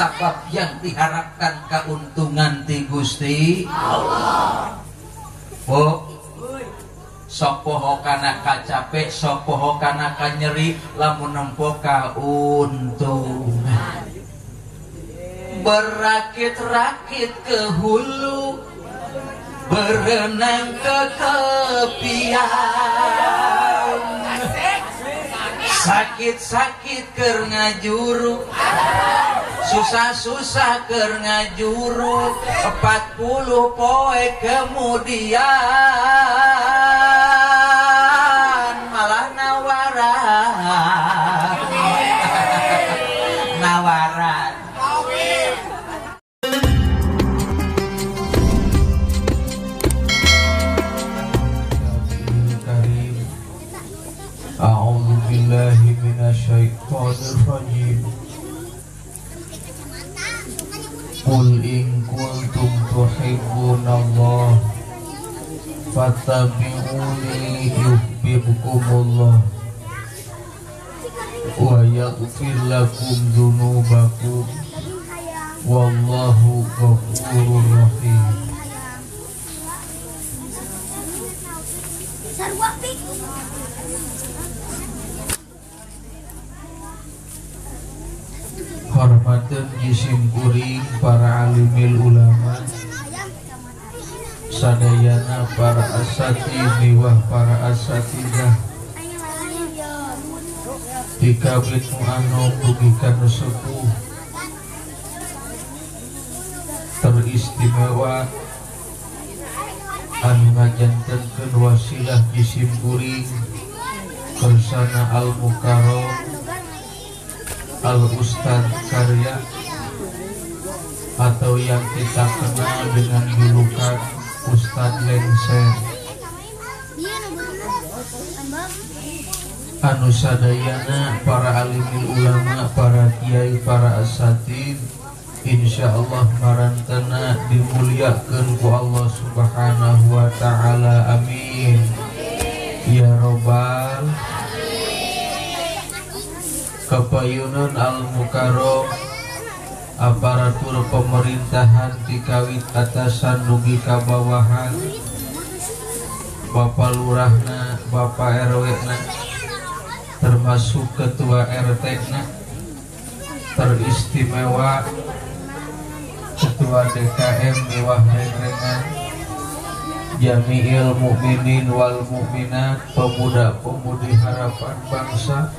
sabab yang diharapkan keuntungan ti Gusti Allah. Bu, sopoho kana kacape, sopoho kana kanyeri, lamun nempo kauntungan. Berakit-rakit ke hulu, berenang ke tepian, sakit-sakit keur ngajuru, susah-susah keur ngajuru, 40 poe kemudian malah nawaran. Nawaran. A'udzu billahi minasyaitonir rajim. Qul in kuntum tuhibbunallah fattabi'uni yuhibbukumullah wa yaghfir lakum dzunubakum wallahu ghafurur rahim. Hormatan jisim kuring para alimil ulama, sadayana para asatidz wah para asatidzah, dikabit anu bugikan sepuh teristimewa anu ngajantenkeun wasilah jisim kuring kersana al-mukarram Al-Ustad Karya, atau yang kita kenal dengan julukan Ustad Lengser, anu sadayana para alimil ulama, para kiai, para asatidz, insyaallah marantana dimuliakeun ku Allah Subhanahu wa taala. Amin ya robbal. Kepayunan al-mukarram aparatur pemerintahan dikawit atasan dugi ka bawahan, Bapak Lurahna, Bapak RW-na, termasuk Ketua RT-na, teristimewa Ketua DKM Mewah Rengrengan, Jami'il Mukminin wal Mukminat, pemuda-pemudi harapan bangsa,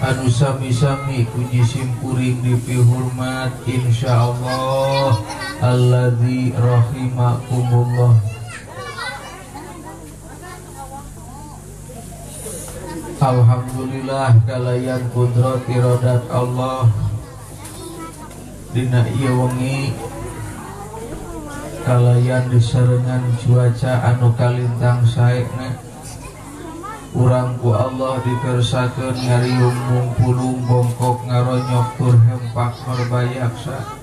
anu sami-sami ku jisim kuring dipihormat insyaallah alladzi rahimakumullah. Alhamdulillah kalayan kudrat iradat Allah dina ieu wengi kalayan diserengan cuaca anu kalintang saena, urang ku Allah dikersakeun ngariung mungpulung bongkok ngaronyok tur hempak merbayaksa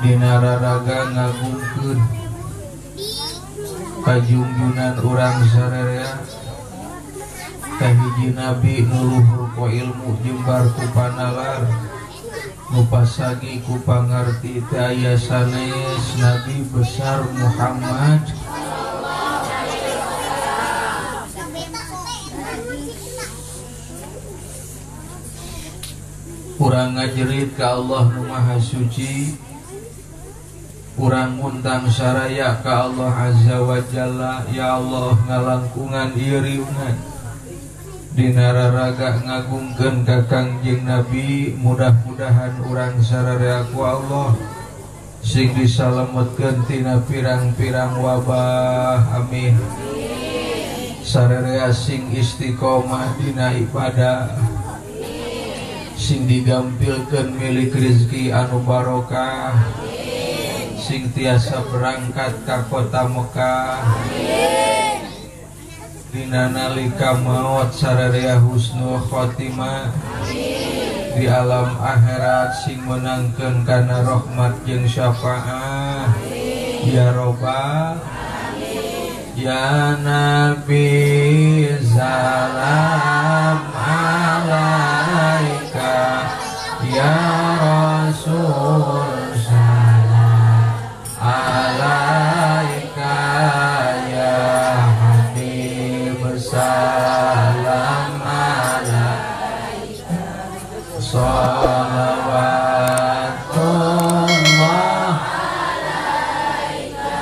dina raraga ngagungkeun kajungjunan urang sarerea kahiji nabi nuluhur ku ilmu jembar ku panalar nupasagi ku pangarti daya sanes Nabi besar Muhammad urang ngajerit ka Allah nu Maha Suci, urang muntang saraya ka Allah Azza wa Jalla. Ya Allah ngalangkungan ieu riungan dina raraga ngagungkeun ka Kangjeng Nabi, mudah-mudahan urang sararea ku Allah sing disalametkeun tina pirang-pirang wabah. Amin. Sararea sing istiqomah dina ibadah, sing digampilkeun milik rezeki anu barokah, sing tiasa berangkat ka kota Mekah, dina nalika maut sararea husnul khotimah, di alam akhirat sing menangkeun kana rahmat jeung syafaat. Ya Robbal ya Nabi salam alaika, ya Ya Rasul salam alaika, ya Habib salam alaika, salawatullah alaika,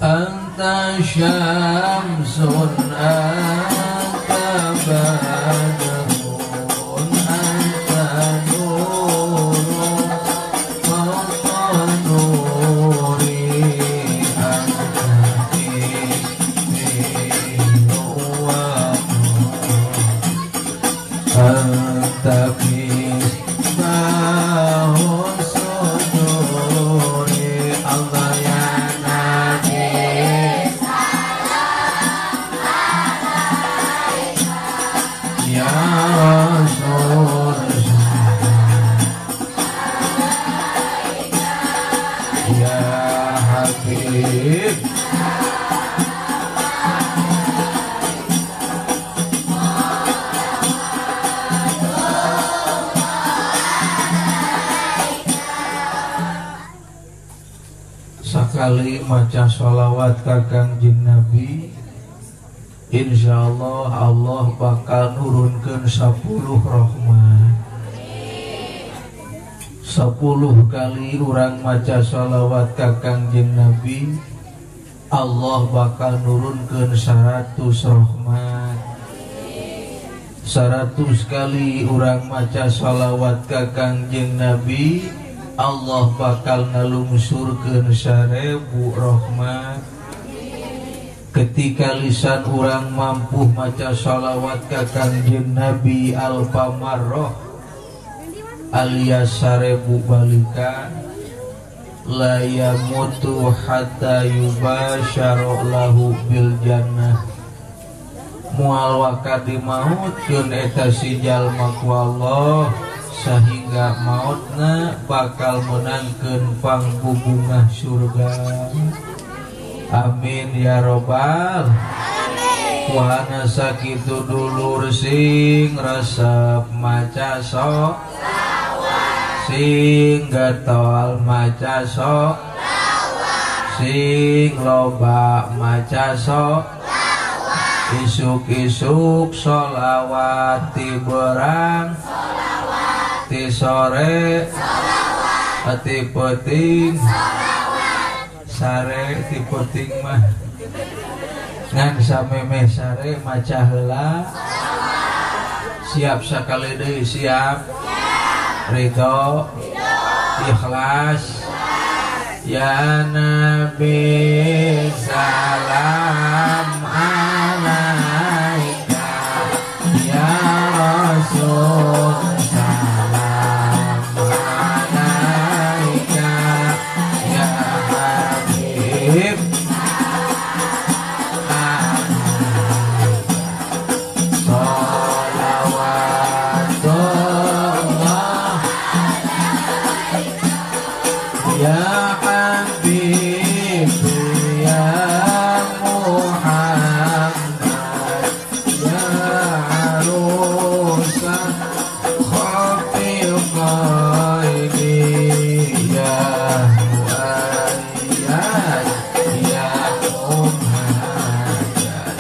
anta syamsun anta badrun anta nurun fawqa nuri, anta fi'lu wa anta misbahun suduri. Allah ya Nabi ya Rasul ya Habib. Sakali maca sholawat ka Kangjeng Nabi, insyaallah Allah bakal nurunkeun 10 rahmat. 10 kali urang maca sholawat ka Kangjeng Nabi, Allah bakal nurunkeun 100 rahmat. 100 kali urang maca sholawat ka Kangjeng Nabi, Allah bakal ngalungsurkeun 1000 rahmat. Ketika lisan orang mampu maca sholawat ka Kangjeng Nabi alfa marrah alias 1000 balikan, la yamutu hatta yubasyaru lahu bil jannah. Mual wakadi mautkeun eta si jalma ku Allah, sehingga mautna bakal menangkeun pangbubungah surga. Amin ya robbal alamin. Wana sakitu dulur sing resep maca sholawat, sing getol maca sholawat, sing loba maca sholawat, isuk-isuk sholawat, ti berang sholawat, ti sore sholawat, ti peting sare, ti peting mah ngan sameme sare maca heula. Siap sakali deui, siap ridho ikhlas. Ya Nabi salam alaika, ya Rasul salam alaika, ya Habib salawatullah ya Habib ya Muhammad ya arusan khafil qaidi ya muayyad ya umhajat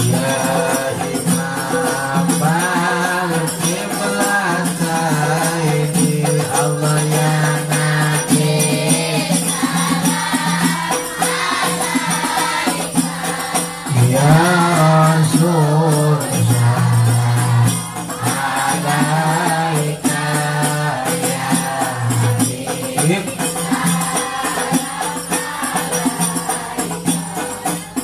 ya imam al-qiblataini. Allah ya Nabi ya Rasul salam alaika, ya Habib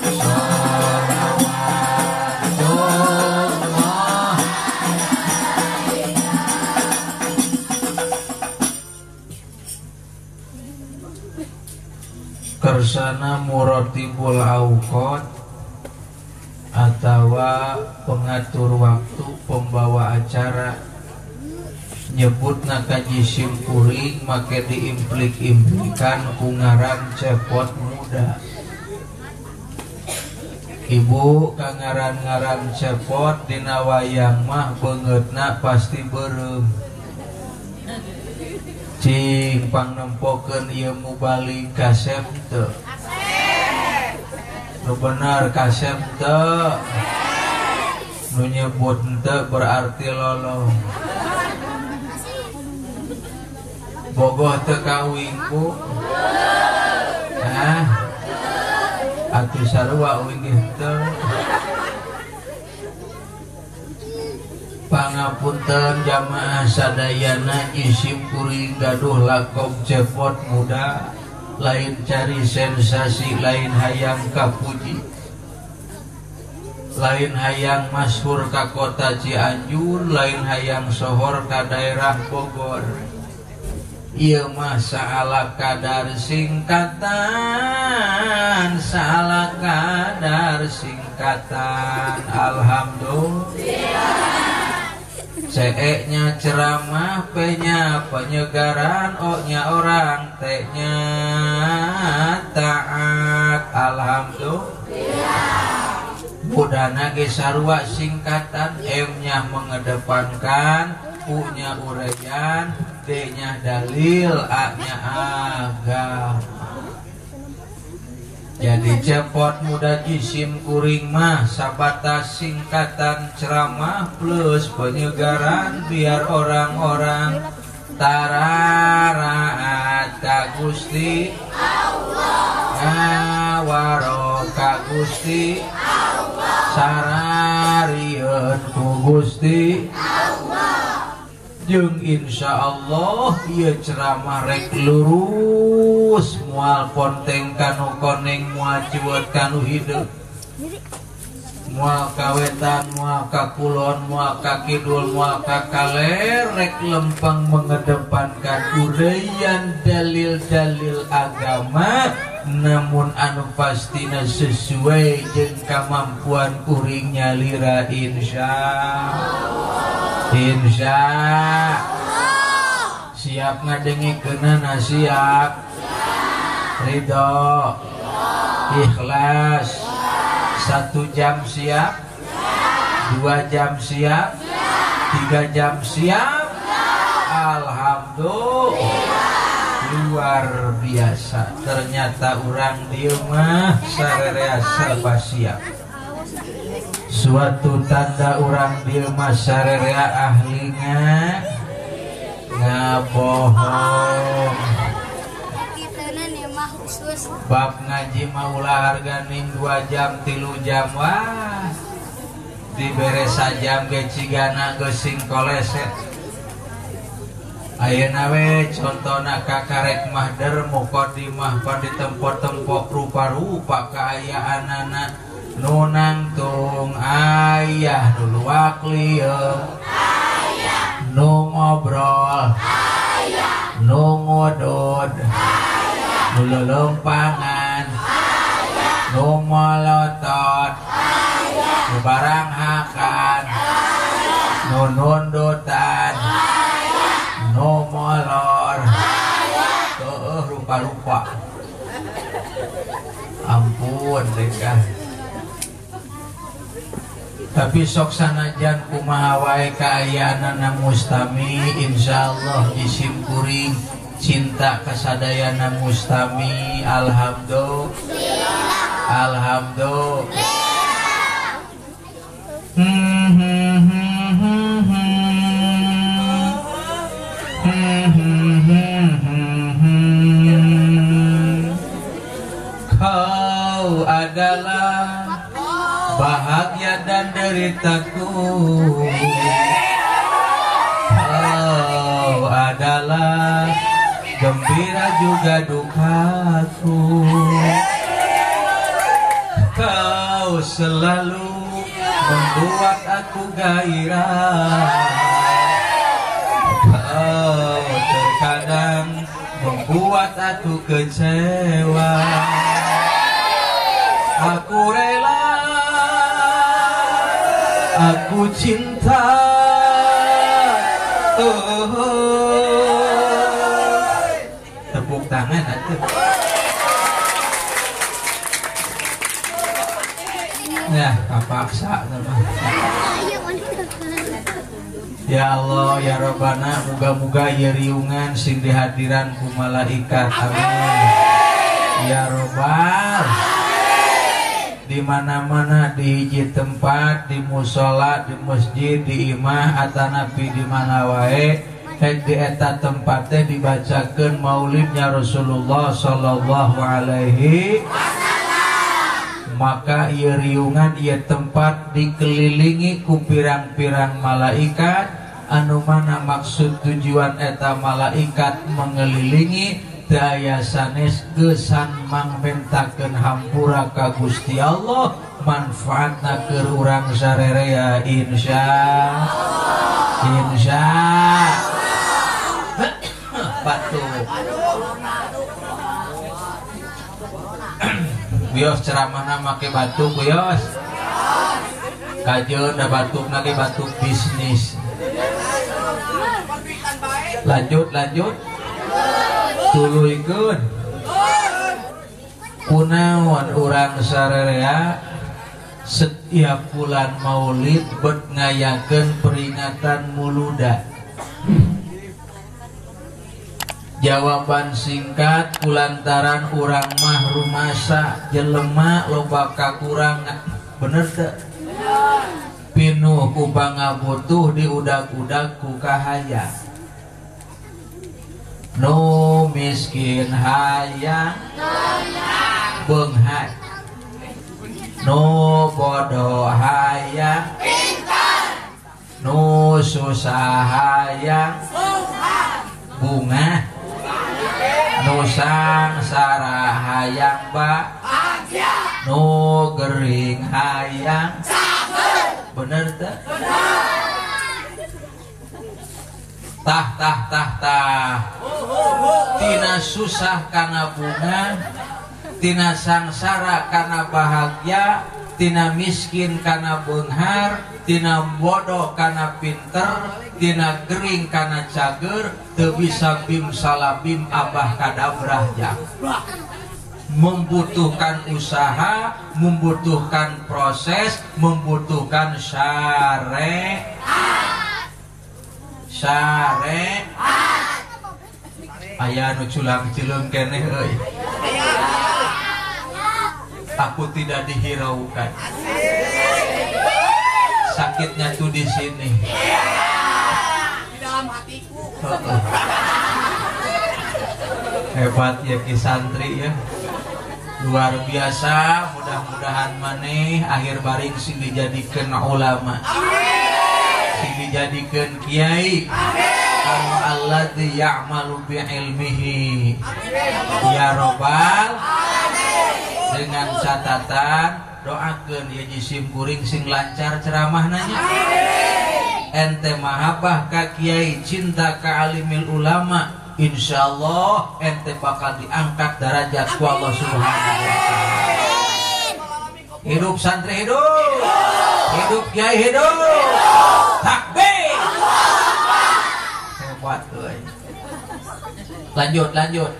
salawatullah. Kersana muratibul auqat atawa pengatur waktu, pembawa acara, nyebutna kaji simpuring make diimplik-implikan ku ngaran cepot muda. Ibu kangaran-ngaran cepot dina wayang mah beungeutna pasti beureum. cing pangnempokeun ieu mubalik kasep teu nu bener kasep teu nu nyebut teu berarti lolo bogoh teu kawingku atuh sarua winggih teu pangapunten jamaah sadayana isim kuring gaduh lakob cepot muda lain cari sensasi lain hayang kapuji lain hayang masyhur ka kota Cianjur lain hayang sohor ka daerah Bogor ieu mah saala kadar singkatan saala kadar singkatan alhamdulillah C-nya ceramah, P-nya penyegaran, O-nya orang, T-nya taat. Alhamdulillah. Budana ge sarua singkatan, M-nya mengedepankan, U-nya uraian, D-nya dalil, A-nya agama. Jadi cepot muda jisim kuring mah sabatas singkatan ceramah plus penyegaran biar orang-orang tararaat ka Gusti Allah ngawaro ka Gusti Allah sararieun ku Gusti Allah jeung insyaallah ieu ceramah rek lurus mual ponteng kanu koneng mual ciwet kanu hidup mual kawetan mual kakulon mual kakidul mual kakaler rek lempeng mengedepankan uraian dalil-dalil agama namun anu pastina sesuai jeung kamampuan kuring nyalira insya siap ngadengikeunana siap ridho ikhlas 1 jam siap 2 jam siap 3 jam siap alhamdulillah luar biasa ternyata orang dieu mah sarerea serba siap suatu tanda orang dieu mah sarerea ahlinya ngabohong bab ngaji mah ulah harganing 2 jam 3 jam wah dibere sajam ge cigana geusing koleset ayeuna we contona kakarek mahder muqaddimah pan ditempo-tempo rupa-rupa kaayaanana nu nangtung ayah nu luak lieu ayah nu ngobrol ayah nu ngodod ayah nu lelempangan ayah nu molotot ayah nu barang hakan ayah nu nundutan ayah nu molor ayah rupa-rupa ampun dekah tapi sok sanajan kumaha wae kaayaanana mustami insyaallah isim kuring cinta kasadayana mustami alhamdulillah alhamdulillah kau adalah bahagia dan deritaku kau adalah gembira juga dukaku kau selalu membuat aku gairah kau terkadang membuat aku kecewa aku rela aku cinta tepuk tangan atuh ya kapaksa teman Ya Allah ya Rabbana, muga-muga ieu riungan sing dihadiran ku malaikat. Amin. Ya Rabbal. Di mana-mana, di hiji tempat, di musola, di masjid, di imah, atanapi di mana wae, hek di eta tempat teh dibacakeun maulidnya Rasulullah sallallahu alaihi wasallam. Maka ieu riungan, ieu tempat dikelilingi ku pirang-pirang malaikat, anu mana maksud tujuan eta malaikat mengelilingi daya sanes gesan mangmentakeun hampura ka Gusti Allah, manfaatna keur urang sarerea insya batu bios ceramahna make batuk bios kajeun da batuk nage batuk bisnis. Lanjut tuluikeun kunaon urang sarerea setiap bulan maulid bet ngayakeun peringatan muluda. Jawaban singkat kulantaran urang mah rumasa jelema loba kakurang, bener teu? Pinuh ku pangabutuh diudag-udag ku kahaya. Nu miskin hayang beunghar, nu bodoh hayang pintar, nu susah hayang bunga, nu sangsara hayang bahagia, nu gering hayang sabar. Bener teh? Tah tina susah kana bunga, tina sangsara kana bahagia, tina miskin kana beunghar, tina bodoh kana pinter, tina gering kana cager, teu bisa bim salabim abah kadabrah jak. Membutuhkan usaha, membutuhkan proses, membutuhkan syariat. Aya nu culang-culung keneh euy. Aku tidak dihiraukan. Sakitnya tuh di sini. Di dalam hatiku. Hebat ya ki santri ya. Luar biasa, mudah-mudahan maneh akhir baring sing dijadikeun ulama. Sing dijadikeun kiai. Anu alladzi ya'malu bi ilmihi. Ya Rabbal alamin. Dengan catatan doakeun ieu jisim kuring sing lancar ceramahna nya. Ente mahabbah ka kiai, cinta ka alimil ulama, insyaallah ente bakal diangkat derajat ku Allah Subhanahu wa taala. Hidup santri hidup. Hidup kiai hidup. Takbir. Hebat euy. Lanjut.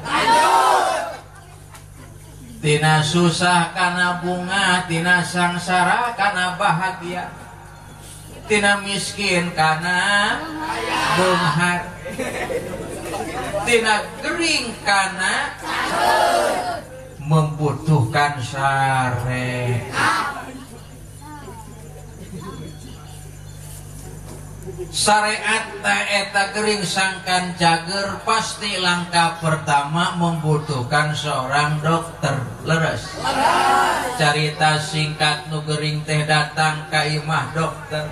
Tina susah kana bunga, tina sangsara kana bahagia, tina miskin kana beunghar, tina gering kana membutuhkan syariat. Syariat eta gering sangkan cager, pasti langkah pertama membutuhkan seorang dokter. Leres. Carita singkat nu gering teh datang ka imah dokter.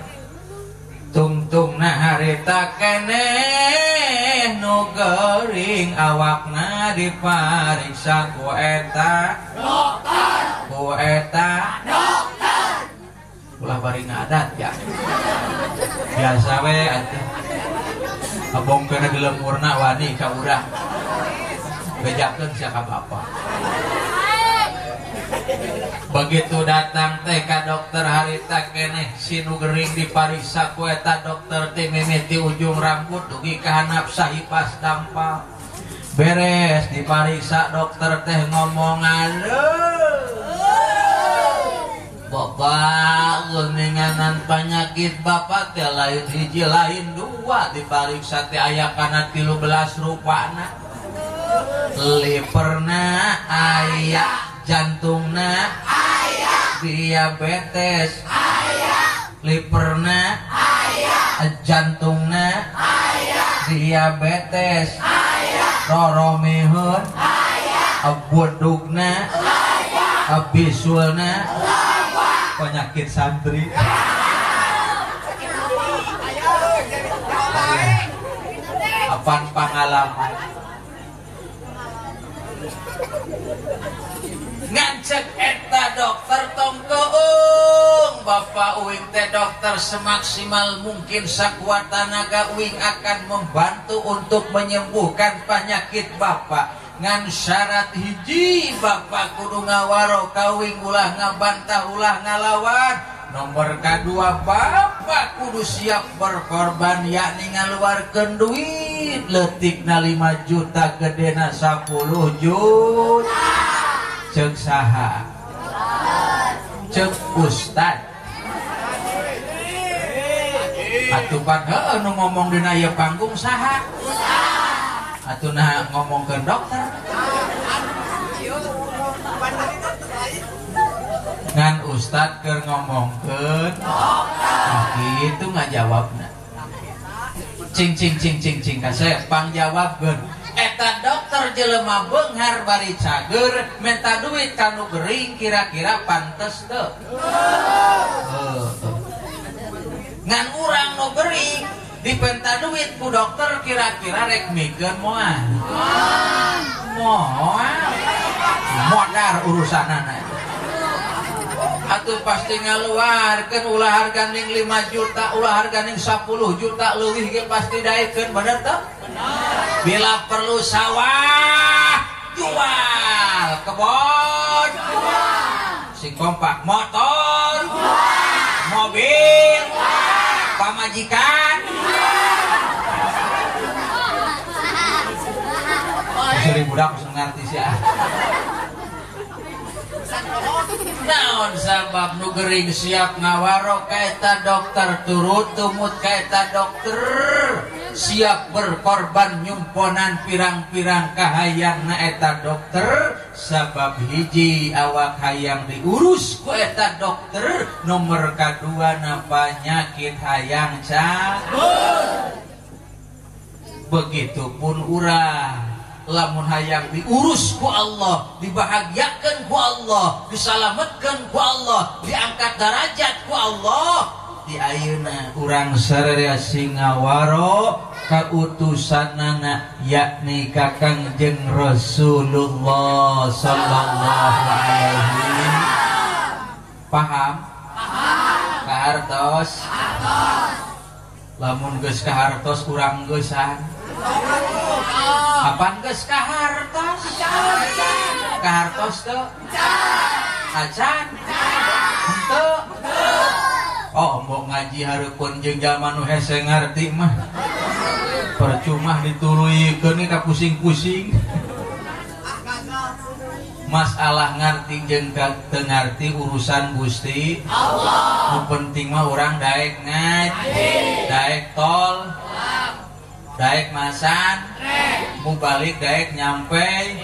Tungtungna harita keneh nu gering awakna dipariksa ku eta dokter. Ku eta dokter. Ulah bari ngadat ya. Biasa we atuh. Abongkeun di lemurna wani ka urang. Bejakeun sia ka bapa. Begitu datang teh ka dokter harita keneh si nu gering dipariksa ku eta dokter teh mimiti ujung rambut dugi ka handap sahipas dampal. Beres dipariksa dokter teh ngomong aleuh. Bapak geninganan penyakit bapak teh lain hiji lain dua dipariksa teh aya kana 13 rupana. Liverna aya, jantungna aya, diabetes aya, liverna aya, jantungna aya, diabetes aya, roromeheun aya, budugna aya, bisulna penyakit santri. Apaan pengalaman ngancek eta dokter tong keung Bapak uing teh dokter semaksimal mungkin sakuat tenaga uing akan membantu untuk menyembuhkan penyakit Bapak. Ngan syarat hiji Bapak kudu ngawaro kawing ulah ngabantah ulah ngalawan. Nomor kedua Bapak kudu siap berkorban yakni ngaluarkeun duit leutikna 5 juta gedena 10 juta. Cek saha? Cek ustad. Atupan heueuh nu ngomong dina ieu panggung saha? Atuh nah ngomongkeun dokter. Ngan ustad keur ngomongkeun dokter. Kitu ngajawabna. Cing kasep pangjawabkeun. Eta dokter jelema beunghar bari cager minta duit kanu gering kira-kira pantes teu? Ngan urang nu gering dipenta duit ku dokter kira-kira rek mikeun moal. Modar urusanana. Atuh pasti ngaluarkeun ulah harganing 5 juta, ulah harganing 10 juta leuwih ge pasti daekeun bener teu? Bila perlu sawah jual, kebon jual, si kompak motor jual, mobil jual, pamajikan jadi budak bisa ngerti sih. Naon sabab nu gering siap ngawaro kaeta dokter turut tumut kaeta dokter siap berkorban nyumponan pirang-pirang kahayang na eta dokter sabab hiji awak hayang diurus ku eta dokter nomor kedua na penyakit hayang cabut. Begitupun urang lamun hayang diurus ku Allah, dibahagiakan ku Allah, disalametkeun ku Allah, diangkat derajat ku Allah. Di ayeuna urang sararea singawaro kautusanana yakni ka Kangjeng Rasulullah sallallahu alaihi. Paham? Kahartos. Lamun geus kahartos urang geusan. Apaan geus kahartos? Kahartos teu? Acan? Henteu? Oh, mbok ngaji hareupeun jeung jalma nu hese ngarti mah. Percuma dituluykeun ka pusing-pusing. Masalah ngarti jeung teu ngarti urusan Gusti Allah. Nu penting mah urang daek ngaji, daek tol, daek masan, mu balik daek nyampe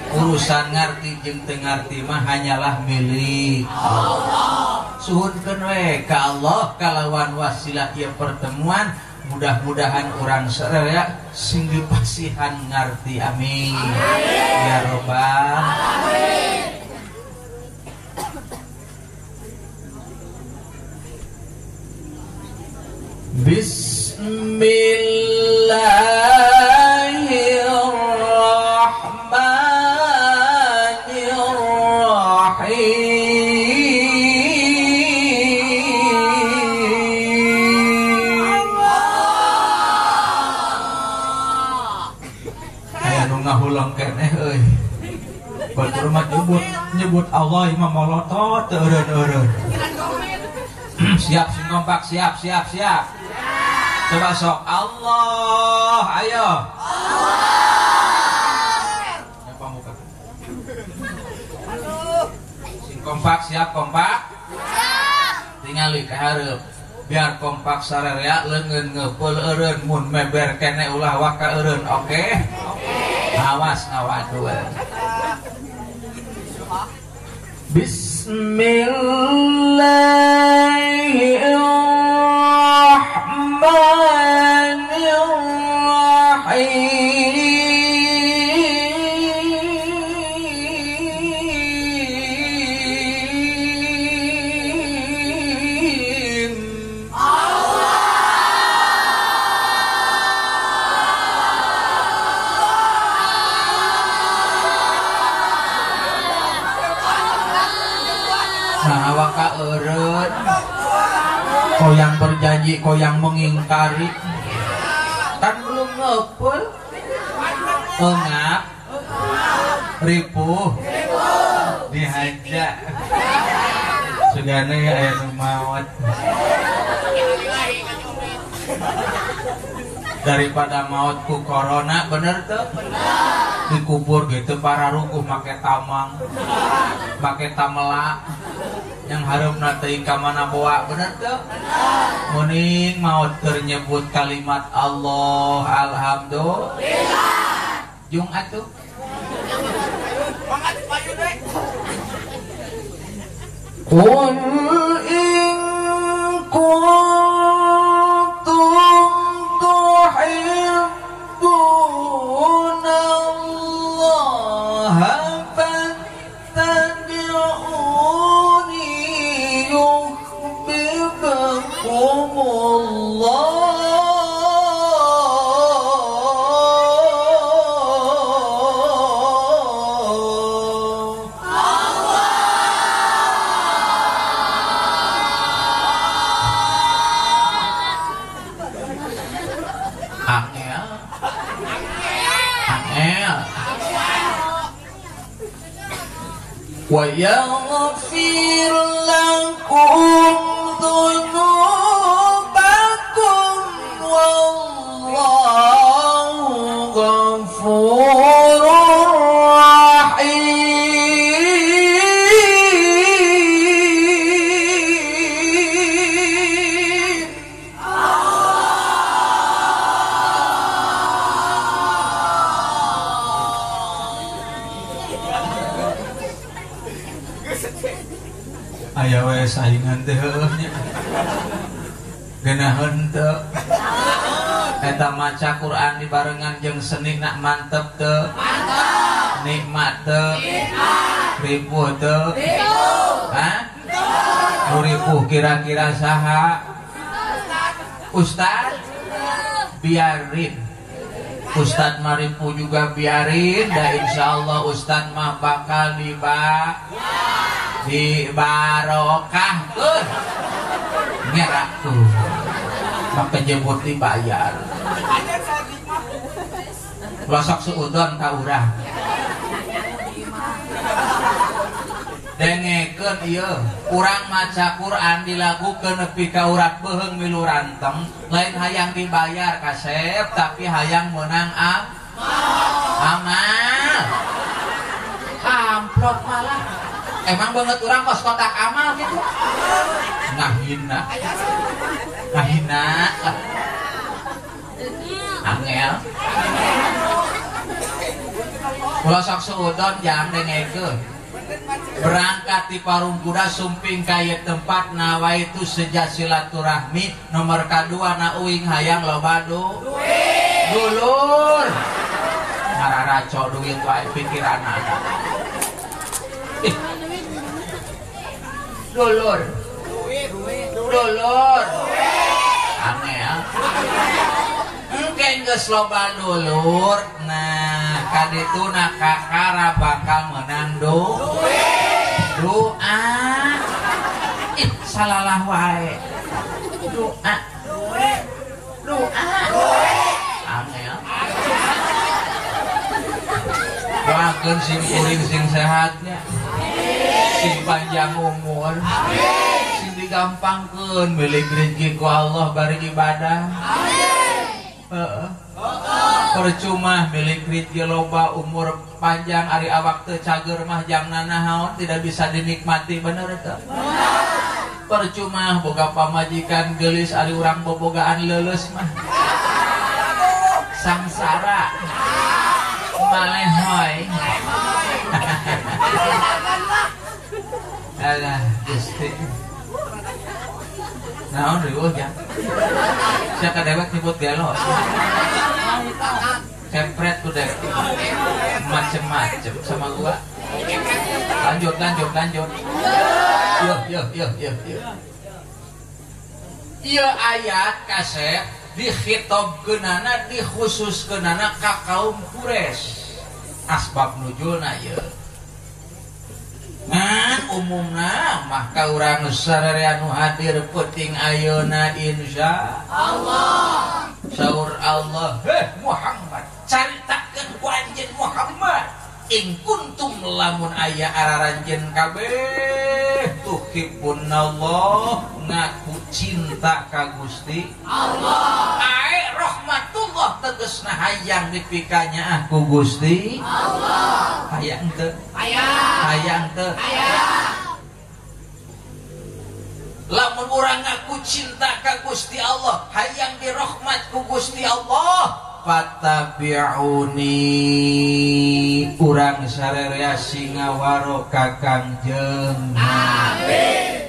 urusan ngarti jeung teu ngarti mah hanyalah milik Allah. Suhunkeun we ka Allah kalawan wasilah ieu pertemuan mudah-mudahan urang sadaya sing dipasihan ngarti amin. Ya robbal alamin. Ngahuleng keneh euy. Batur mah nyebut Allah imam molotot teu eureun-eureun. Siap sing kompak, siap. Coba sok Allah, ayo. Allah. Nyapa muka. Sing Kompak siap kompak? Tingali ke hareup. Biar kompak sarerea leungeun ngeupul eureun mun meber kene ulah waka eureun oke? Awas ngawaduan. Bismillahirrahmanirrahim. Waka eureun koyang berjanji koyang mengingkari kan belum ngeupul engap ripuh dihaja segane aya nu maot daripada maut ku corona bener tuh dikubur gitu para rukuh make tamang make tamela yang harum teuing ka mana bawa bener tuh muning maut keur nyebut kalimat Allah alhamdulillah jung atuh qul in kuntum tuhibbuna Allah fattabi'uni yuhibbukumullah. Wa yaghfir lakum dhunubakum wallahu ghafurur rahim. Aya we saingan teh heuh nya. Geunaheun teu. Eta maca Quran dibarengan jeung seni nak mantep teu. Mantep. Nikmat teu. Nikmat. Ripuh teu. Ripuh. Hah? Nu ripuh kira-kira saha? Ustaz? Biarin. Ustaz maripu juga biarin. Da insyaallah Ustaz mah bakal di barokah tuh ngerak tuh maka jemput dibayar losok seudon ka urang dengekeun ieu urang maca Quran dilagukeun nepi ka urat beuheung milu ranteng lain hayang dibayar kasep tapi hayang meunang amal amplop malah. Emang banget orang kos kotak amal gitu ngahina angel kalau sok seudon jangan dengekeun berangkat di parung kuda sumping kaya tempat nawa itu sejak silaturahmi nomor kedua na uing hayang loba dulur ngararaco duit wae pikiran ada dulur angel engke geus loba dulur nah kaditu na kakara bakal menang doa salalah wae doa angel doakeun sing kuring sing sehatnya sing panjang umur sing digampangkeun milik rezeki ku Allah bari ibadah percuma milik rit loba umur panjang ari awak teu cager mah jangna nahaon tidak bisa dinikmati bener teu. Percuma boga pamajikan geulis ari urang bobogaan leuleus mah samsara malehoy. Alah Gusti naon riweuh ya sia kadewek nyebut gelo kempret udah macem-macem sama gua. Lanjut ieu ayat kasep dikhitobkeunana dikhususkeunana ka kaum Quraisy. Asbab nuzulna ieu ngan umumna mah ka urang sararea nu hadir penting ayeuna insyaallah. Saur Allah, Muhammad caritakeun ku anjeun Muhammad in kuntum lamun aya araranjeun kabeh tuhibbunallah ngaku cinta ka Gusti Allah. Ae rahmatullah tegasna hayang dipikanya aku Gusti Allah. Hayang teu? Hayang teu? Lamun urang ngaku cinta ka Gusti Allah, hayang dirahmat ku Gusti Allah, fatabi'uni urang sarerea singawaro ka Kangjeng Nabi.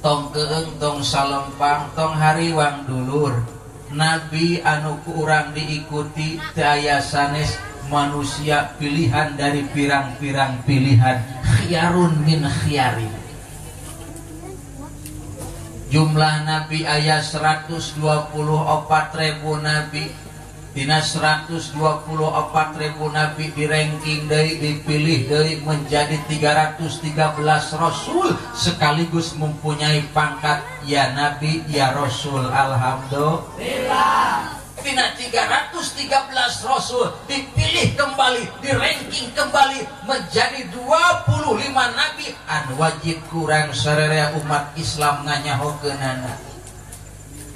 Tong keung tong salempang tong hariwang dulur Nabi anu ku urang diikuti teu aya sanes manusia pilihan dari pirang-pirang pilihan, khiyarun min khiyarin. Jumlah Nabi ayat 124.000 Nabi. Dina 124.000 Nabi dirangking deui dipilih deui menjadi 313 Rasul sekaligus mempunyai pangkat ya Nabi ya Rasul. Alhamdulillah. Dina 313 Rasul dipilih kembali, dirangking kembali menjadi 25 Nabi anu wajib kurang sararea umat Islam nganyahokeunana.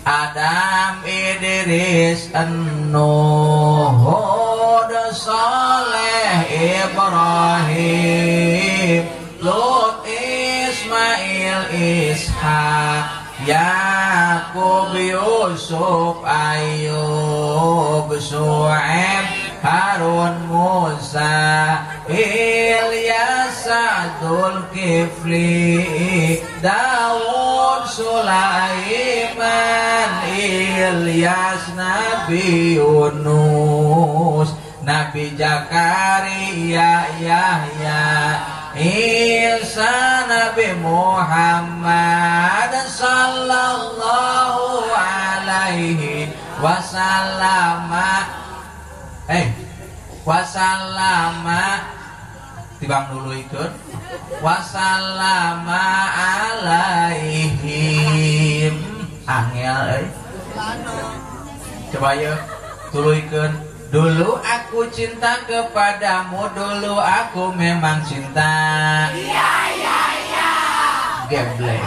Adam, Idris, Nuh, Hud, Saleh, Ibrahim, Lut, Ismail, Ishak, Yakub, Yusuf, Ayub, Syuaib, Harun, Musa, Ilyas, Dzulkifli, Daud, Sulaiman, Ilyas, Nabi Yunus, Nabi Zakaria, Yahya, Isa, Nabi Muhammad sallallahu alaihi wasallam. Wasallama tibang dulu ikut wasallama alaihim angel coba yuk tuluikeun. Dulu aku cinta kepadamu, dulu aku memang cinta. Iya. Geblek.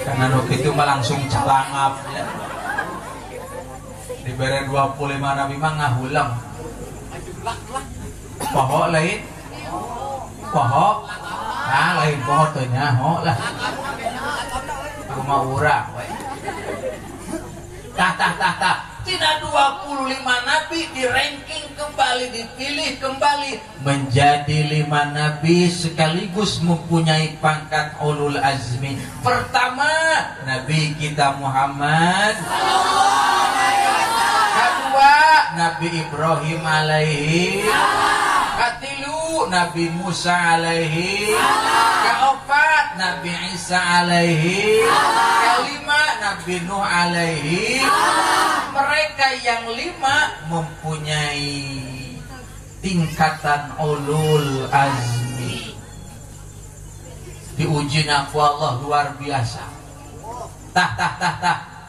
Karena nuk itu mah langsung calangap ya. Diberi 25 Nabi mah ngahulang. Poho lain. Poho. Ah lain poho teu nyaho lah. Aku mah urang we. Tah. Tidak 25 Nabi di-ranking kembali, dipilih kembali menjadi 5 Nabi sekaligus mempunyai pangkat ulul azmi. Pertama Nabi kita Muhammad. Kedua Nabi Ibrahim alaihi. Katilu Nabi Musa alaihi. Keempat Nabi Isa alaihi. Kelima Nabi Nuh alaihi. Mereka yang 5 mempunyai tingkatan ulul azmi. Diuji naku Allah luar biasa. Tah.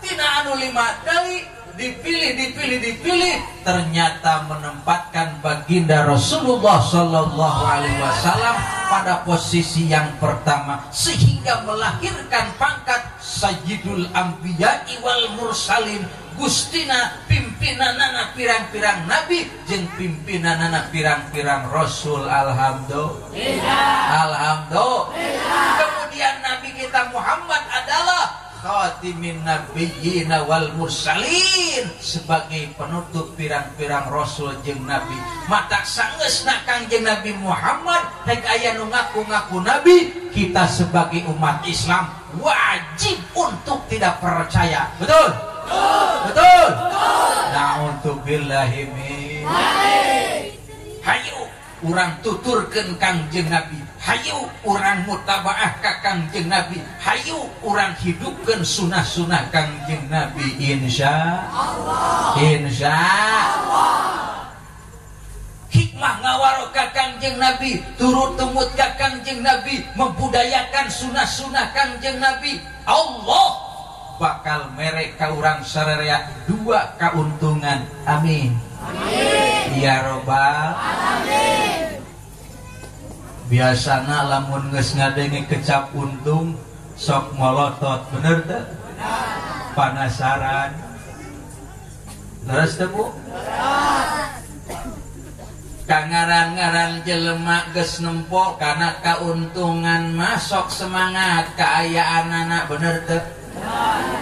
tina anu 5 kali dipilih, ternyata menempatkan baginda Rasulullah Sallallahu Alaihi Wasallam pada posisi yang pertama, sehingga melahirkan pangkat Sayyidul Anbiya'i wal Mursalin, gustina pimpinanana pirang-pirang nabi jeung pimpinanana pirang-pirang rasul. Alhamdulillah. Kemudian nabi kita Muhammad adalah khatimin nabiyyin wal mursalin, sebagai penutup pirang-pirang rasul jeung nabi. Matak sangeusna Kangjeng Nabi Muhammad rek aya nu ngaku-ngaku nabi, kita sebagai umat Islam wajib untuk tidak percaya. Betul? Betul. Na'udzubillahi min. Hayu urang tuturkeun Kangjeng Nabi, hayu urang mutabaah ka Kangjeng Nabi, hayu urang hidupkeun sunah-sunah Kangjeng Nabi, insyaallah. Hikmah ngawaro ka Kangjeng Nabi, turut tumut ka Kangjeng Nabi, membudayakan sunah-sunah Kangjeng Nabi. Allah bakal mere ka urang sarerea 2 kauntungan. Amin. Ya Robbal alamin. Biasana lamun geus ngadenge kecap untung sok molotot, bener teh? Panasaran. Leres teh Bu? Kangaran-ngaran jelema geus nempo kana kauntungan masuk semangat kaayaanana, bener teh?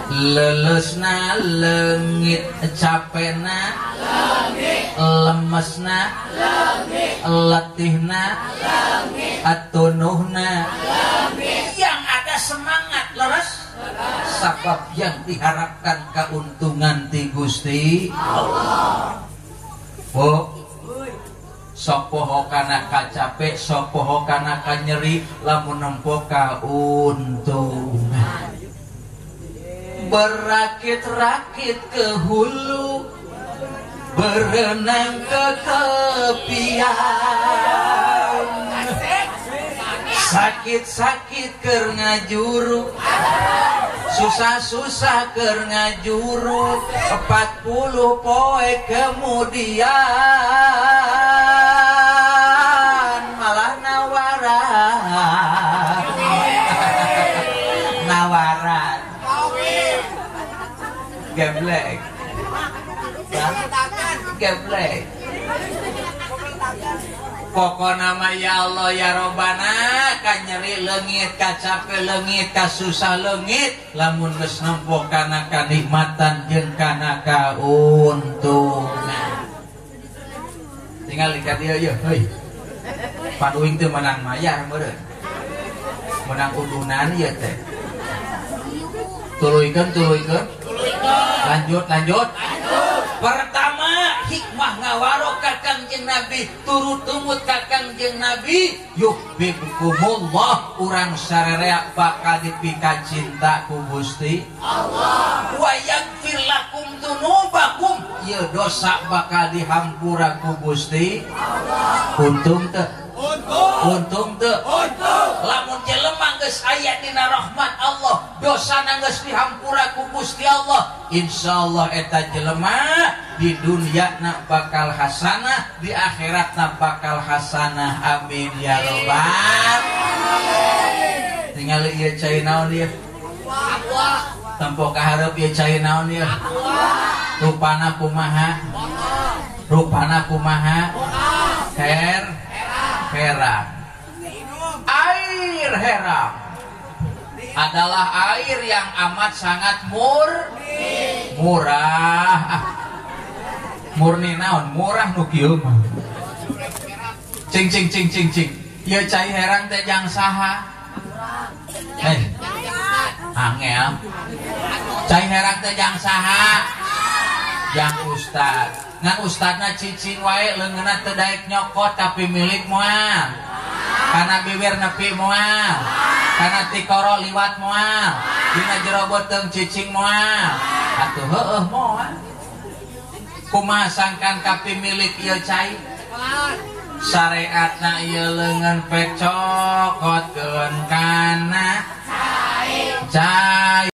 Lelesna leungit, capena leungit, lemesna leungit, letihna leungit, atunuhna leungit. Yang ada semangat leres, sabab yang diharapkan keuntungan ti Gusti Allah. Bu, sok poho kana kacape, sok poho kana kanyeri, lamun nempo kauntungan. Berakit-rakit ke hulu, berenang ke tepian, sakit-sakit keur ngajuru, susah-susah keur ngajuru, 40 poe kemudian malah nawaran. Geblek. Geblek. Pokona mah ya Allah ya Robbana, ka nyeri leungit, ka capek leungit, ka susah leungit, lamun geus nempo kana kanikmatan jeung kana kauntungan. Tinggal lihat dia yeuh, heuy. Paduing teh menang mayar meureun. Menang udunan ieu teh. Tuluykeun. Lanjut. Pertama, hikmah ngawaro ka Kangjeng Nabi, turut tumut ka Kangjeng Nabi, yuhibbukumullah, urang sarerea bakal dipika cinta ku Gusti Allah. Wa yaghfir lakum dzunubakum, ieu dosa bakal dihampura ku Gusti Allah. Untung teu? Lamun jelema geus aya dina rahmat Allah, dosana geus dihampura ku Gusti Allah, insyaallah eta jelema di dunyana bakal hasanah, di akhiratna bakal hasanah. Amin ya Rabbal alamin. Tinggal ieu cai naon ieu? Tempo kaharep ieu cai naon ieu? Rupana kumaha? Herang. Air herang adalah air yang amat sangat murah. Murni naon? Murah nu kieu mah. Cing. Ieu cai herang teh jang saha? Angel. Cai herang teh jang saha? Jang ustad. Ngan ustadna cicing wae leungeunna teu daek nyokot tapi milik moal. Kana bibir nepi moal. Kana tikoro liwat moal. Dina jero beuteung cicing moal. Atuh heueuh moal. Kumaha sangkan kapi milik ieu cai? Syariatna ieu leungeun pek cokotkeun kana cai.